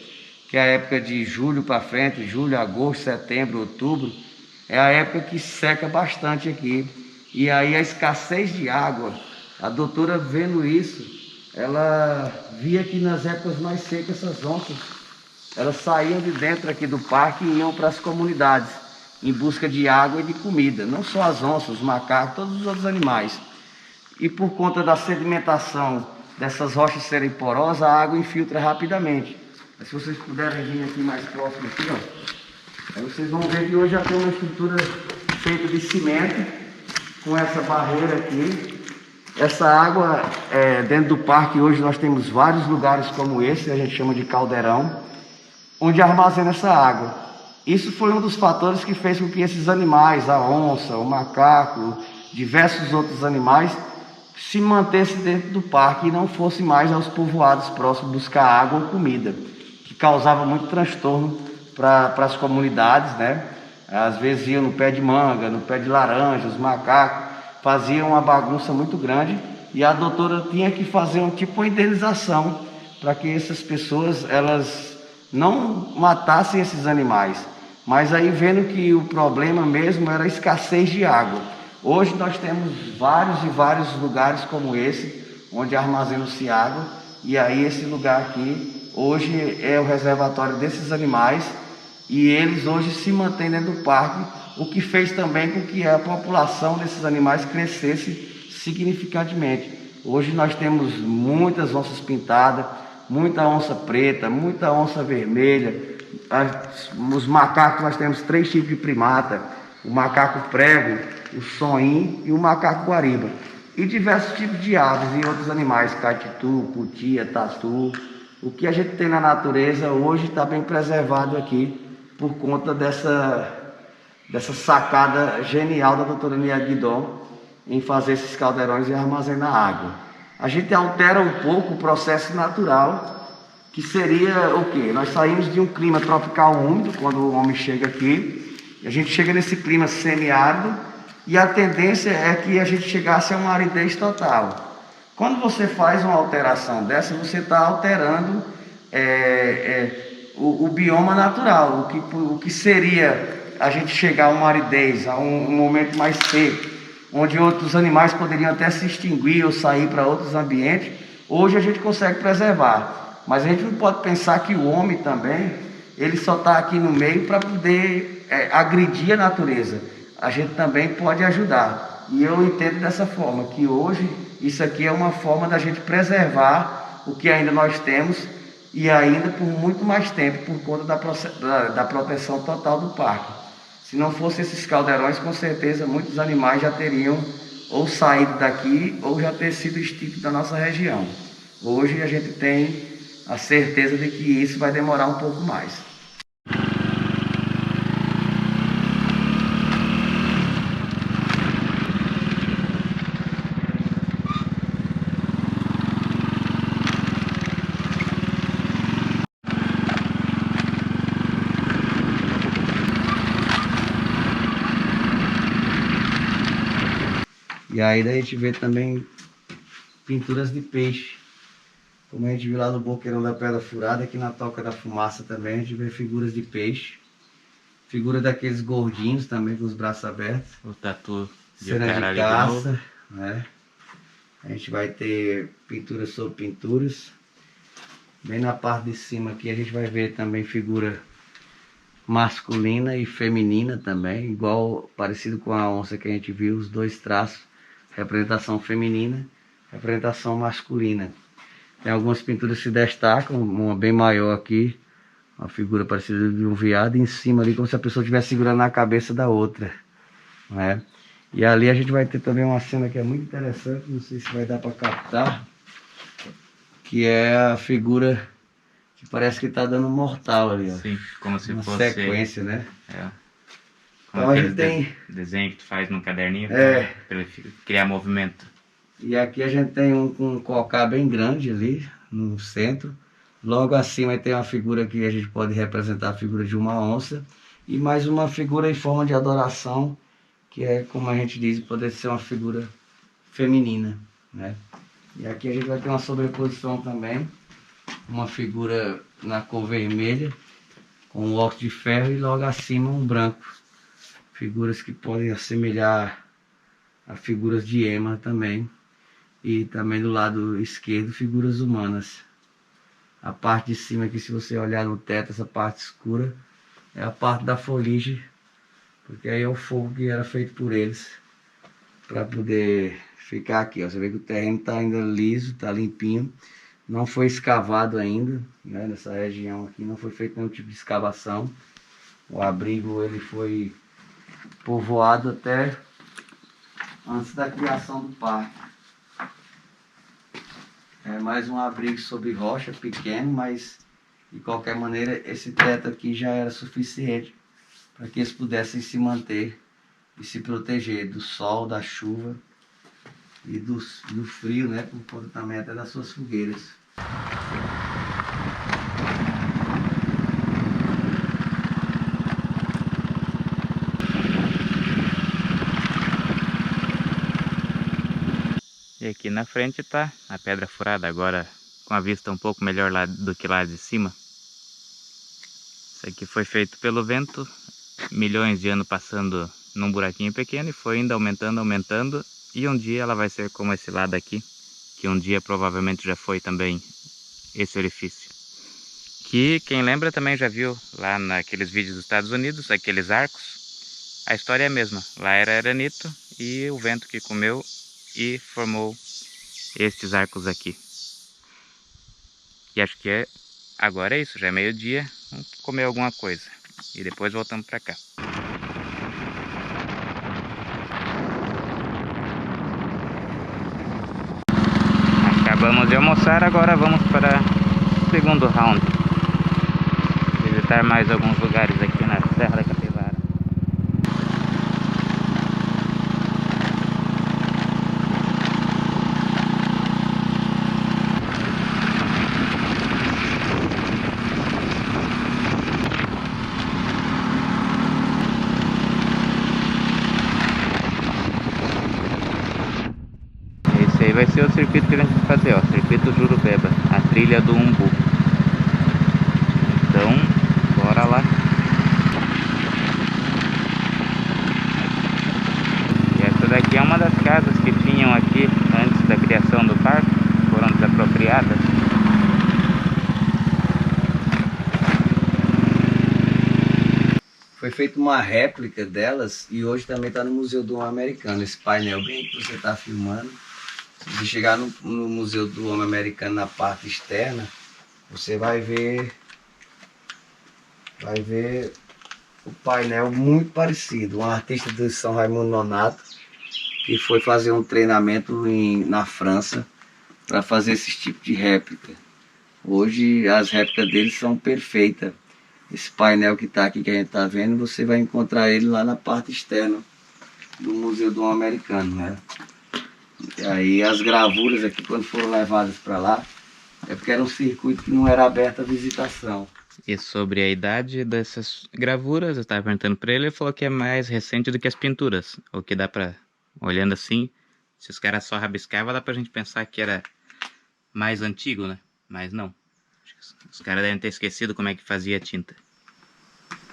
que é a época de julho para frente, julho, agosto, setembro, outubro, é a época que seca bastante aqui. E aí a escassez de água, a doutora vendo isso, ela via que nas épocas mais secas essas onças, elas saíam de dentro aqui do parque e iam para as comunidades, em busca de água e de comida. Não só as onças, os macacos, todos os outros animais. E por conta da sedimentação dessas rochas serem porosas, a água infiltra rapidamente. Mas se vocês puderem vir aqui mais próximo aqui, ó, aí vocês vão ver que hoje já tem uma estrutura feita de cimento, com essa barreira aqui. Essa água, dentro do parque, hoje nós temos vários lugares como esse, a gente chama de caldeirão, onde armazena essa água. Isso foi um dos fatores que fez com que esses animais, a onça, o macaco, diversos outros animais, se mantessem dentro do parque e não fossem mais aos povoados próximos buscar água ou comida, que causava muito transtorno para as comunidades, né? Às vezes iam no pé de manga, no pé de laranja, os macacos faziam uma bagunça muito grande e a doutora tinha que fazer um tipo de indenização para que essas pessoas elas não matassem esses animais. Mas aí vendo que o problema mesmo era a escassez de água. Hoje nós temos vários e vários lugares como esse, onde armazena-se água, e aí esse lugar aqui, hoje é o reservatório desses animais, e eles hoje se mantêm dentro do parque, o que fez também com que a população desses animais crescesse significativamente. Hoje nós temos muitas onças pintadas, muita onça preta, muita onça vermelha. Os macacos, nós temos 3 tipos de primata: o macaco prego, o sonim e o macaco guariba, e diversos tipos de aves e outros animais, catitu, cutia, tatu. O que a gente tem na natureza hoje está bem preservado aqui por conta dessa sacada genial da doutora Nia Guidon em fazer esses caldeirões e armazenar água. A gente altera um pouco o processo natural, que seria o quê? Nós saímos de um clima tropical úmido, quando o homem chega aqui, e a gente chega nesse clima semiárido, e a tendência é que a gente chegasse a uma aridez total. Quando você faz uma alteração dessa, você está alterando o bioma natural, o que seria a gente chegar a uma aridez, a um momento mais seco, onde outros animais poderiam até se extinguir ou sair para outros ambientes. Hoje a gente consegue preservar, mas a gente não pode pensar que o homem também, ele só está aqui no meio para poder agredir a natureza. A gente também pode ajudar, e eu entendo dessa forma, que hoje isso aqui é uma forma da gente preservar o que ainda nós temos, e ainda por muito mais tempo, por conta da proteção total do parque. Se não fossem esses caldeirões, com certeza muitos animais já teriam ou saído daqui ou já ter sido extintos da nossa região. Hoje a gente tem a certeza de que isso vai demorar um pouco mais. E aí daí a gente vê também pinturas de peixe. Como a gente viu lá no Boqueirão da Pedra Furada, aqui na Toca da Fumaça também a gente vê figuras de peixe. Figura daqueles gordinhos também com os braços abertos. O tatu de Cena cara de ali de novo. caça, né? A gente vai ter pinturas sobre pinturas. Bem na parte de cima aqui a gente vai ver também figura masculina e feminina também, igual parecido com a onça que a gente viu, os dois traços, representação feminina, representação masculina. Tem algumas pinturas que se destacam, uma bem maior aqui, uma figura parecida de um veado, e em cima ali como se a pessoa estivesse segurando na cabeça da outra, né? E ali a gente vai ter também uma cena que é muito interessante, não sei se vai dar para captar, que é a figura que parece que tá dando mortal ali, ó. Sim, como se uma fosse... sequência, né? É. Como Então a aquele gente tem... desenho que tu faz no caderninho É. para ele criar movimento. E aqui a gente tem um cocá bem grande ali no centro. Logo acima tem uma figura que a gente pode representar, a figura de uma onça. E mais uma figura em forma de adoração, que é, como a gente diz, poder ser uma figura feminina, né? E aqui a gente vai ter uma sobreposição também, uma figura na cor vermelha, com um óculos de ferro e logo acima um branco. Figuras que podem assemelhar a figuras de ema também. E também do lado esquerdo, figuras humanas. A parte de cima aqui, se você olhar no teto, essa parte escura, é a parte da foligem, porque aí é o fogo que era feito por eles, para poder ficar aqui. Ó. Você vê que o terreno está ainda liso, está limpinho, não foi escavado ainda, né? Nessa região aqui não foi feito nenhum tipo de escavação. O abrigo ele foi povoado até antes da criação do parque. É mais um abrigo sobre rocha, pequeno, mas de qualquer maneira esse teto aqui já era suficiente para que eles pudessem se manter e se proteger do sol, da chuva e do frio, né? Por conta também até das suas fogueiras. E aqui na frente tá a pedra furada, agora com a vista um pouco melhor lá do que lá de cima. Isso aqui foi feito pelo vento, milhões de anos passando num buraquinho pequeno e foi indo aumentando, aumentando. E um dia ela vai ser como esse lado aqui, que um dia provavelmente já foi também esse orifício. Que quem lembra também já viu lá naqueles vídeos dos Estados Unidos, aqueles arcos. A história é a mesma, lá era granito e o vento que comeu e formou estes arcos aqui. E acho que agora é isso, já é meio-dia, vamos comer alguma coisa e depois voltamos para cá. Acabamos de almoçar, agora vamos para o segundo round. Visitar mais alguns lugares aqui na Serra da Capivara. Esse aí vai ser o circuito que a gente vai fazer, ó, circuito Jurubeba, a trilha do Umbu. Então, bora lá. E essa daqui é uma das casas que tinham aqui antes da criação do parque, foram desapropriadas. Foi feita uma réplica delas e hoje também está no Museu do Homem Americano, esse painel bem que você está filmando. Se você chegar no Museu do Homem Americano na parte externa, você vai ver o painel muito parecido. Um artista de São Raimundo Nonato que foi fazer um treinamento na França para fazer esse tipo de réplica. Hoje as réplicas deles são perfeitas. Esse painel que está aqui, que a gente está vendo, você vai encontrar ele lá na parte externa do Museu do Homem Americano, né? E aí as gravuras aqui, quando foram levadas para lá, é porque era um circuito que não era aberto à visitação. E sobre a idade dessas gravuras, eu estava perguntando para ele falou que é mais recente do que as pinturas. O que dá para, olhando assim, se os caras só rabiscavam, dá pra gente pensar que era mais antigo, né? Mas não. Os caras devem ter esquecido como é que fazia a tinta.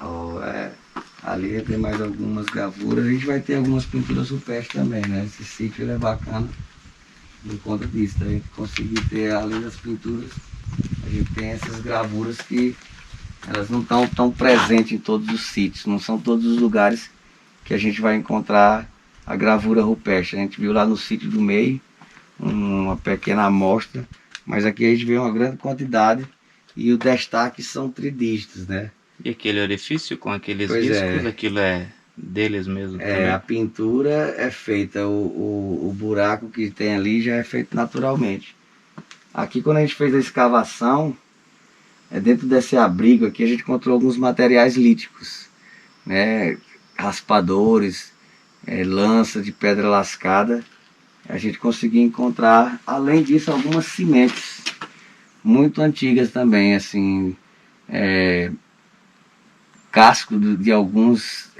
Oh, Ali tem mais algumas gravuras. A gente vai ter algumas pinturas rupestres também, né? Esse sítio ele é bacana por conta disso. A gente conseguir ter, além das pinturas, a gente tem essas gravuras que elas não estão tão presentes em todos os sítios. Não são todos os lugares que a gente vai encontrar a gravura rupestre. A gente viu lá no sítio do meio uma pequena amostra, mas aqui a gente vê uma grande quantidade e o destaque são tridígitos, né? E aquele orifício com aqueles Pois riscos, é. aquilo é deles mesmo É, também? a pintura é feita, o buraco que tem ali já é feito naturalmente. Aqui quando a gente fez a escavação, dentro desse abrigo aqui a gente encontrou alguns materiais líticos, né? Raspadores, lança de pedra lascada. A gente conseguiu encontrar, além disso, algumas sementes muito antigas também, assim, casco de algumas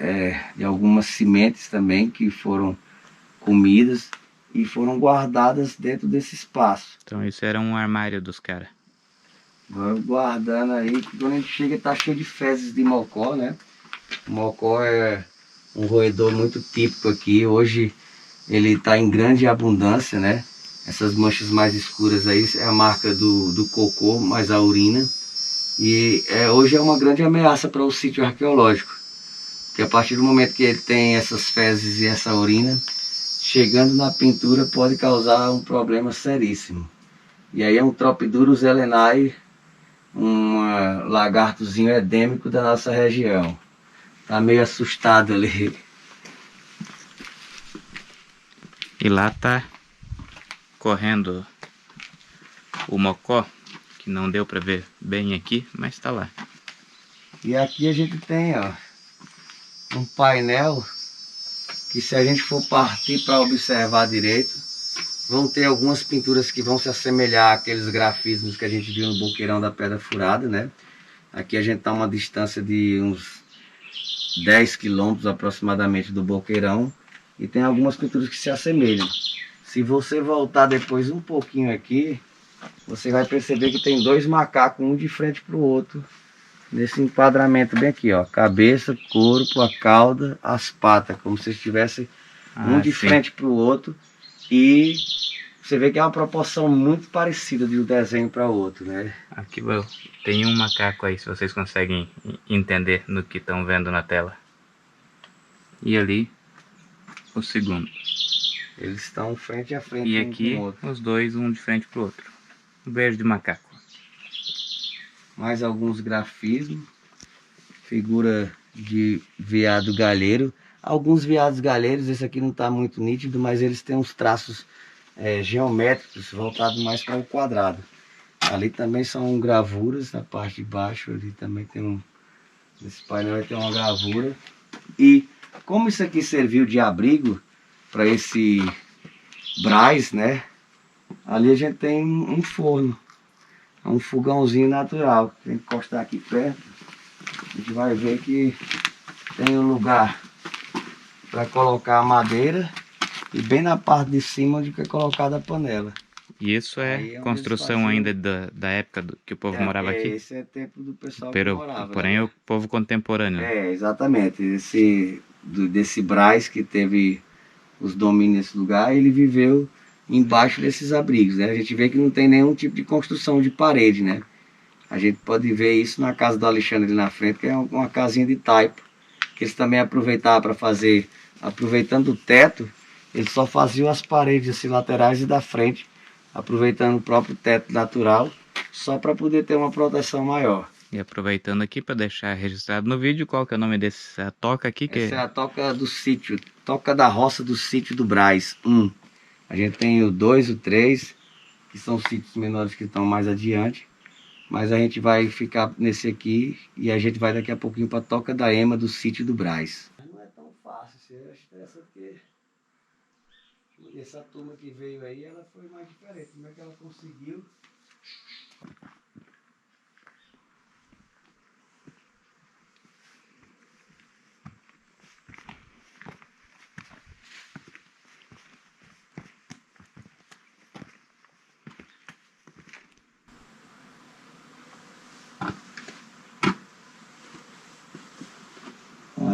sementes também que foram comidas e foram guardadas dentro desse espaço. Então isso era um armário dos caras. Vamos guardando aí, quando a gente chega tá cheio de fezes de mocó, né? O mocó é um roedor muito típico aqui, hoje ele está em grande abundância, né? Essas manchas mais escuras aí é a marca do cocô, mais a urina. E hoje é uma grande ameaça para o sítio arqueológico. Porque a partir do momento que ele tem essas fezes e essa urina, chegando na pintura pode causar um problema seríssimo. E aí é um Tropidurus elenae, um lagartozinho endêmico da nossa região. Tá meio assustado ali. E lá tá correndo o mocó, que não deu para ver bem aqui, mas tá lá. E aqui a gente tem, ó, um painel que, se a gente for partir para observar direito, vão ter algumas pinturas que vão se assemelhar àqueles grafismos que a gente viu no Boqueirão da Pedra Furada, né? Aqui a gente está a uma distância de uns 10 quilômetros aproximadamente do Boqueirão e tem algumas pinturas que se assemelham. Se você voltar depois um pouquinho aqui, você vai perceber que tem dois macacos, um de frente para o outro, nesse enquadramento bem aqui, ó, cabeça, corpo, a cauda, as patas, como se estivesse um de frente para o outro, e você vê que é uma proporção muito parecida de um desenho para o outro, né? Aqui tem um macaco aí, se vocês conseguem entender no que estão vendo na tela. E ali o segundo. Eles estão frente a frente E um com o aqui outro. os dois, um de frente pro outro. Um beijo de macaco. Mais alguns grafismos, figura de veado galheiro. Alguns veados galheiros, esse aqui não está muito nítido, mas eles têm uns traços geométricos voltados mais para o quadrado. Ali também são gravuras, na parte de baixo ali também tem nesse painel tem uma gravura. E como isso aqui serviu de abrigo para esse Braz, né? Ali a gente tem um forno, um fogãozinho natural. Se a gente encostar aqui perto, a gente vai ver que tem um lugar para colocar a madeira e bem na parte de cima onde é colocada a panela. E isso Aí é onde eles construção faziam... ainda da época que o povo morava aqui? Esse é tempo do pessoal que morava. Porém, né? o povo contemporâneo. Exatamente. Desse Braz que teve os domínios desse lugar, ele viveu embaixo desses abrigos, né? A gente vê que não tem nenhum tipo de construção de parede, né? A gente pode ver isso na casa do Alexandre ali na frente, que é uma casinha de taipa, que eles também aproveitavam para fazer, aproveitando o teto, eles só faziam as paredes assim, laterais e da frente, aproveitando o próprio teto natural, só para poder ter uma proteção maior. E aproveitando aqui para deixar registrado no vídeo, qual que é o nome dessa toca aqui? Essa é a toca do sítio, toca da roça do sítio do Braz 1. A gente tem o 2 e o 3, que são sítios menores que estão mais adiante. Mas a gente vai ficar nesse aqui e a gente vai daqui a pouquinho para a toca da Ema do sítio do Braz. Não é tão fácil, você acha essa porque essa turma que veio aí, ela foi mais diferente. Como é que ela conseguiu?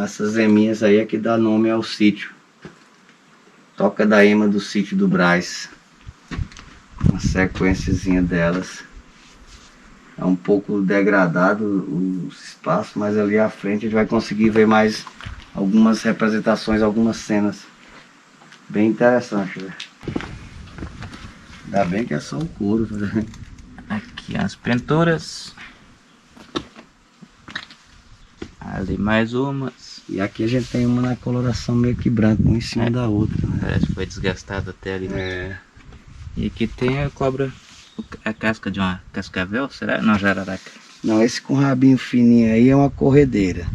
Então essas eminhas aí é que dá nome ao sítio. Toca da ema do sítio do Brás. Uma sequenciazinha delas. É um pouco degradado o espaço, mas ali à frente a gente vai conseguir ver mais algumas representações, algumas cenas. Bem interessante, velho. Ainda bem que é só o couro. Aqui as pinturas. Ali mais umas. E aqui a gente tem uma na coloração meio que branca, uma em cima da outra, né? Parece que foi desgastado até ali, né? É. E aqui tem a cobra, a casca de uma cascavel, será? Não, jararaca. Não, esse com rabinho fininho aí é uma corredeira.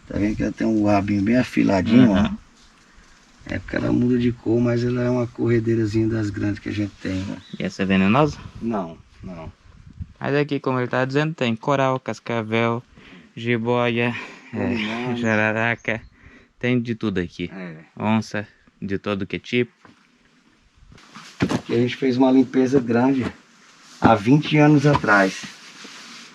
Tá vendo que ela tem um rabinho bem afiladinho, ó. É porque ela muda de cor, mas ela é uma corredeirazinha das grandes que a gente tem, né? E essa é venenosa? Não, não. Mas aqui, como ele tá dizendo, tem coral, cascavel, jiboia, jararaca, tem de tudo aqui. Onça, de todo que tipo. Aqui a gente fez uma limpeza grande há 20 anos atrás.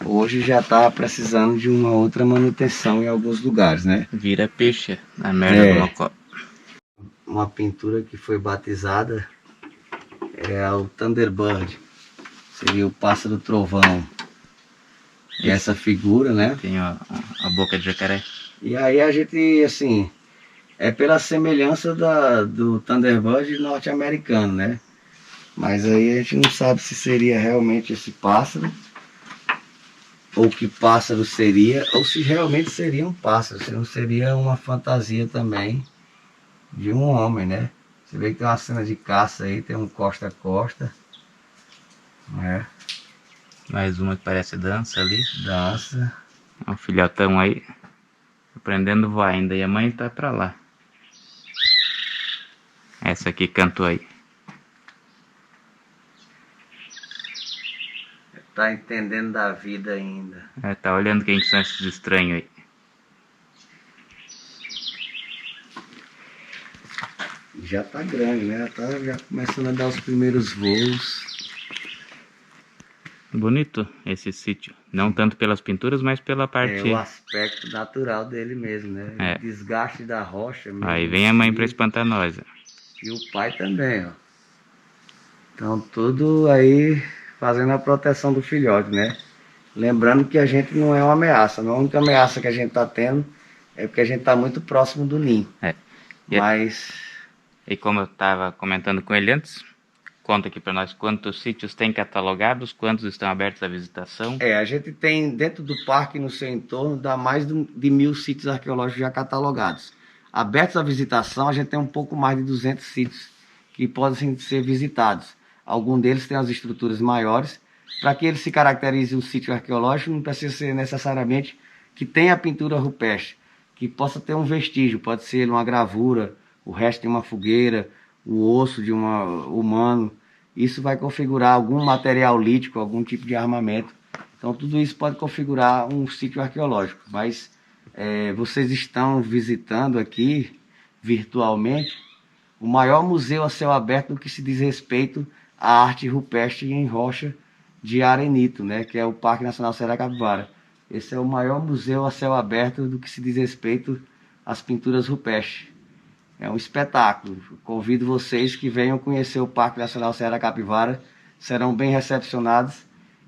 Hoje já tá precisando de uma outra manutenção em alguns lugares, né? Vira peixe na merda do mocó. Uma pintura que foi batizada é o Thunderbird. Seria o pássaro trovão. E essa figura, né? Tem a boca de jacaré. E aí a gente, assim, é pela semelhança do Thunderbird norte-americano, né? Mas aí a gente não sabe se seria realmente esse pássaro, ou que pássaro seria, ou se realmente seria um pássaro, se não seria uma fantasia também de um homem, né? Você vê que tem uma cena de caça aí, tem um costa a costa, né? Mais uma que parece dança ali. Dança. É um filhotão aí, aprendendo a voar ainda, e a mãe tá pra lá. Essa aqui cantou aí. Tá entendendo da vida ainda. Tá olhando quem que são esses estranhos aí. Já tá grande, né? Tá já começando a dar os primeiros voos. Bonito esse sítio. Não tanto pelas pinturas, mas pela parte... É o aspecto natural dele mesmo, né? O desgaste da rocha mesmo. Aí vem a mãe pra espantar nós. E o pai também, ó. Então tudo aí fazendo a proteção do filhote, né? Lembrando que a gente não é uma ameaça. A única ameaça que a gente tá tendo é porque a gente tá muito próximo do ninho. Mas... E como eu tava comentando com ele antes, conta aqui para nós quantos sítios tem catalogados, quantos estão abertos à visitação. A gente tem dentro do parque e no seu entorno, dá mais de 1.000 sítios arqueológicos já catalogados. Abertos à visitação, a gente tem um pouco mais de 200 sítios que podem ser visitados. Alguns deles têm as estruturas maiores. Para que ele se caracterize um sítio arqueológico, não precisa ser necessariamente que tenha pintura rupestre, que possa ter um vestígio, pode ser uma gravura, o resto de uma fogueira, o osso de um humano. Isso vai configurar algum material lítico, algum tipo de armamento. Então tudo isso pode configurar um sítio arqueológico. Mas vocês estão visitando aqui, virtualmente, o maior museu a céu aberto no que se diz respeito à arte rupestre em rocha de arenito, né? Que é o Parque Nacional Serra da Capivara. Esse é o maior museu a céu aberto do que se diz respeito às pinturas rupestres. É um espetáculo. Convido vocês que venham conhecer o Parque Nacional Serra da Capivara. Serão bem recepcionados.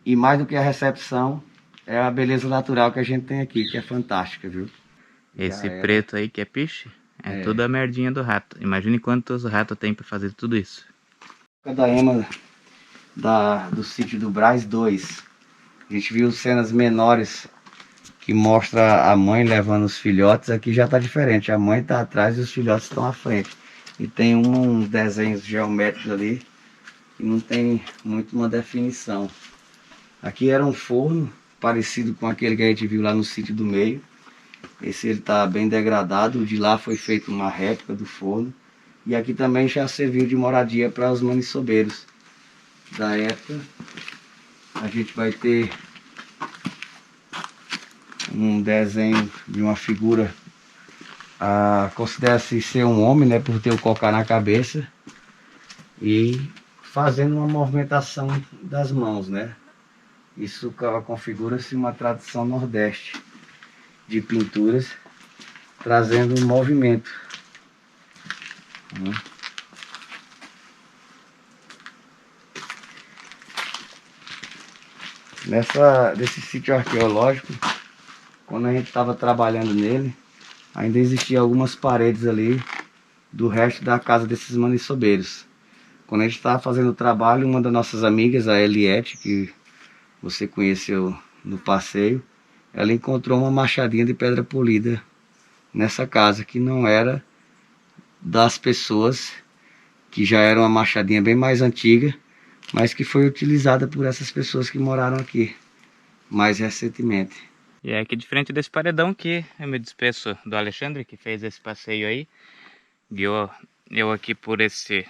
E mais do que a recepção, é a beleza natural que a gente tem aqui, que é fantástica, viu? Esse preto aí que é piche, é toda a merdinha do rato. Imagine quantos ratos tem para fazer tudo isso. Da ema do sítio do Brás 2. A gente viu cenas menores que mostra a mãe levando os filhotes. Aqui já está diferente, a mãe está atrás e os filhotes estão à frente. E tem uns desenhos geométricos ali que não tem muito uma definição. Aqui era um forno parecido com aquele que a gente viu lá no sítio do meio. Esse ele está bem degradado, o de lá foi feito uma réplica do forno. E aqui também já serviu de moradia para os maniçobeiros da época. A gente vai ter um desenho de uma figura, considera-se ser um homem, né, por ter o cocar na cabeça e fazendo uma movimentação das mãos, né. Isso configura-se uma tradição nordeste de pinturas trazendo um movimento. Desse sítio arqueológico, quando a gente estava trabalhando nele, ainda existiam algumas paredes ali do resto da casa desses maniçobeiros. Quando a gente estava fazendo o trabalho, uma das nossas amigas, a Eliette, que você conheceu no passeio, ela encontrou uma machadinha de pedra polida nessa casa, que não era das pessoas, que já era uma machadinha bem mais antiga, mas que foi utilizada por essas pessoas que moraram aqui mais recentemente. E é aqui de frente desse paredão que eu me despeço do Alexandre, que fez esse passeio aí, guiou eu aqui por esse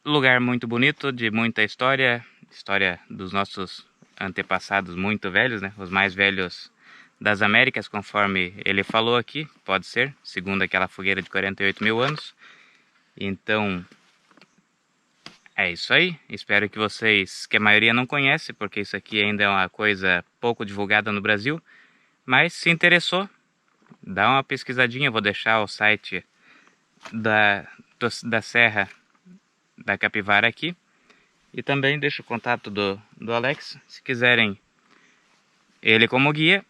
lugar muito bonito, de muita história dos nossos antepassados muito velhos, né? Os mais velhos das Américas, conforme ele falou aqui, pode ser, segundo aquela fogueira de 48 mil anos. Então, é isso aí. Espero que vocês, que a maioria não conhece, porque isso aqui ainda é uma coisa pouco divulgada no Brasil, mas se interessou, dá uma pesquisadinha. Vou deixar o site da Serra da Capivara aqui, e também deixo o contato do Alex. Se quiserem ele como guia,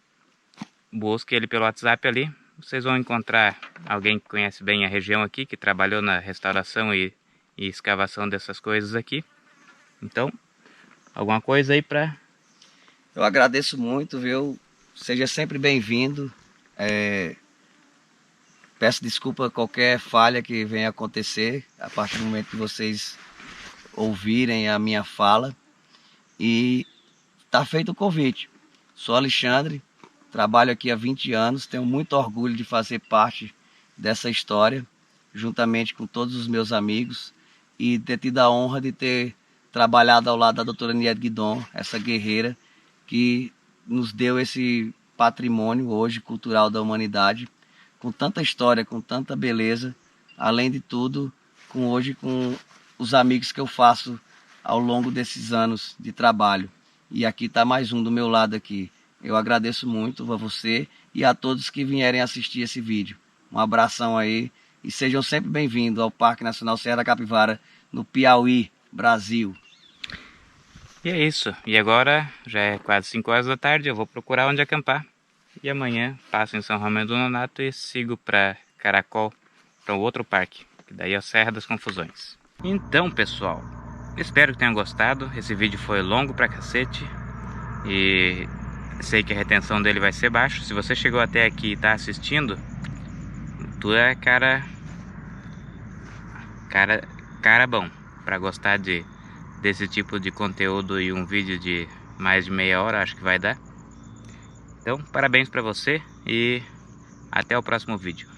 busque ele pelo WhatsApp ali. Vocês vão encontrar alguém que conhece bem a região aqui, que trabalhou na restauração e escavação dessas coisas aqui. Então, alguma coisa aí pra... Eu agradeço muito, viu? Seja sempre bem-vindo. Peço desculpa qualquer falha que venha acontecer a partir do momento que vocês ouvirem a minha fala. E tá feito o convite. Sou Alexandre, trabalho aqui há 20 anos, tenho muito orgulho de fazer parte dessa história, juntamente com todos os meus amigos, e ter tido a honra de ter trabalhado ao lado da doutora Niede Guidon, essa guerreira que nos deu esse patrimônio hoje cultural da humanidade, com tanta história, com tanta beleza, além de tudo, com os amigos que eu faço ao longo desses anos de trabalho. E aqui está mais um do meu lado aqui. Eu agradeço muito a você e a todos que vierem assistir esse vídeo. Um abração aí e sejam sempre bem-vindos ao Parque Nacional Serra da Capivara, no Piauí, Brasil. E é isso. E agora já é quase 5 horas da tarde, eu vou procurar onde acampar. E amanhã passo em São Romero do Nonato e sigo para Caracol, para o outro parque, que daí é a Serra das Confusões. Então, pessoal, espero que tenham gostado. Esse vídeo foi longo pra cacete e sei que a retenção dele vai ser baixa. Se você chegou até aqui e tá assistindo, tu é cara bom pra gostar desse tipo de conteúdo, e um vídeo de mais de meia hora acho que vai dar. Então, parabéns pra você e até o próximo vídeo.